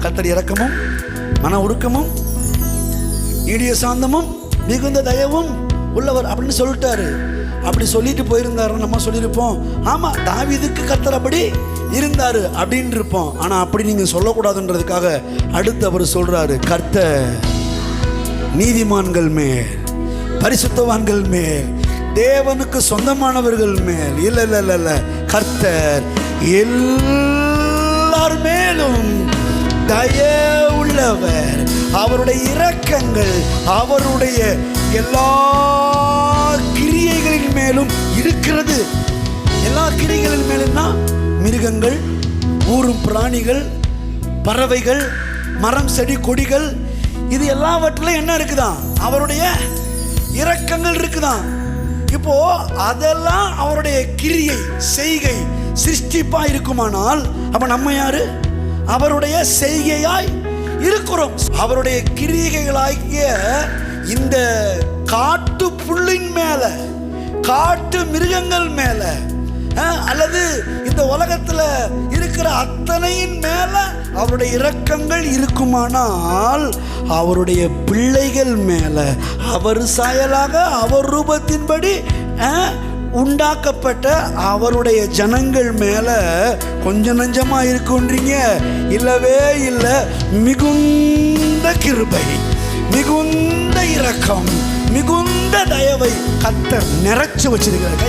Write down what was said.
கர்த்தர் இரக்கமும் மன உருக்கமும் நீடிய சாந்தமும் மிகுந்த தயவும் உள்ளவர் அப்படின்னு சொல்லிட்டாரு. அப்படி சொல்லிட்டு போயிருந்தாரு, நம்ம சொல்லியிருப்போம் ஆமா தாவீதுக்கு கர்த்தர் அப்படி இருந்தாரு அப்படின்னு இருப்போம். ஆனா அப்படி நீங்க சொல்லக்கூடாதுன்றதுக்காக அடுத்து அவர் சொல்றாரு, கர்த்தர் நீதிமான்கள் மேல், பரிசுத்தவான்கள் மேல், தேவனுக்கு சொந்தமானவர்கள் மேல் இல்ல இல்ல இல்ல இல்ல கர்த்தர் எல்லார் மேலும் தயவுள்ளவர். அவருடைய இரக்கங்கள் அவருடைய எல்லா கிரியைகளின் மேலும் இருக்கிறது. எல்லா கிரியைகளின் மேலும் தான் மிருகங்கள், ஊரும் பிராணிகள், பறவைகள், மரம் செடி கொடிகள், இது எல்லாவற்றிலும் என்ன இருக்குதான்? அவருடைய இரக்கங்கள் இருக்குதான். இப்போ அதெல்லாம் அவருடைய கிரியை செய்கை சிருஷ்டிப்பா இருக்குமானால் அப்ப நம்ம யாரு? அவருடைய செய்கையாய் இருக்கிறோம். அவருடைய கிரியைகளாகிய இந்த காட்டு புல்லின் மேல, காட்டு மிருகங்கள் மேல, அல்லது இந்த உலகத்துல இருக்கிற அத்தனையின் மேல அவருடைய இரக்கங்கள் இருக்குமானால் அவருடைய பிள்ளைகள் மேல, அவர் சாயலாக அவர் ரூபத்தின்படி உண்டாக்கப்பட்ட அவருடைய ஜனங்கள் மேல கொஞ்சம் நஞ்சமா இருக்குன்றீங்க? இல்லவே இல்லை. மிகுந்த கிருபை, மிகுந்த இரக்கம், மிகுந்த தயவை கர்த்தர் நிறைச்சு வச்சிருக்கிறார்.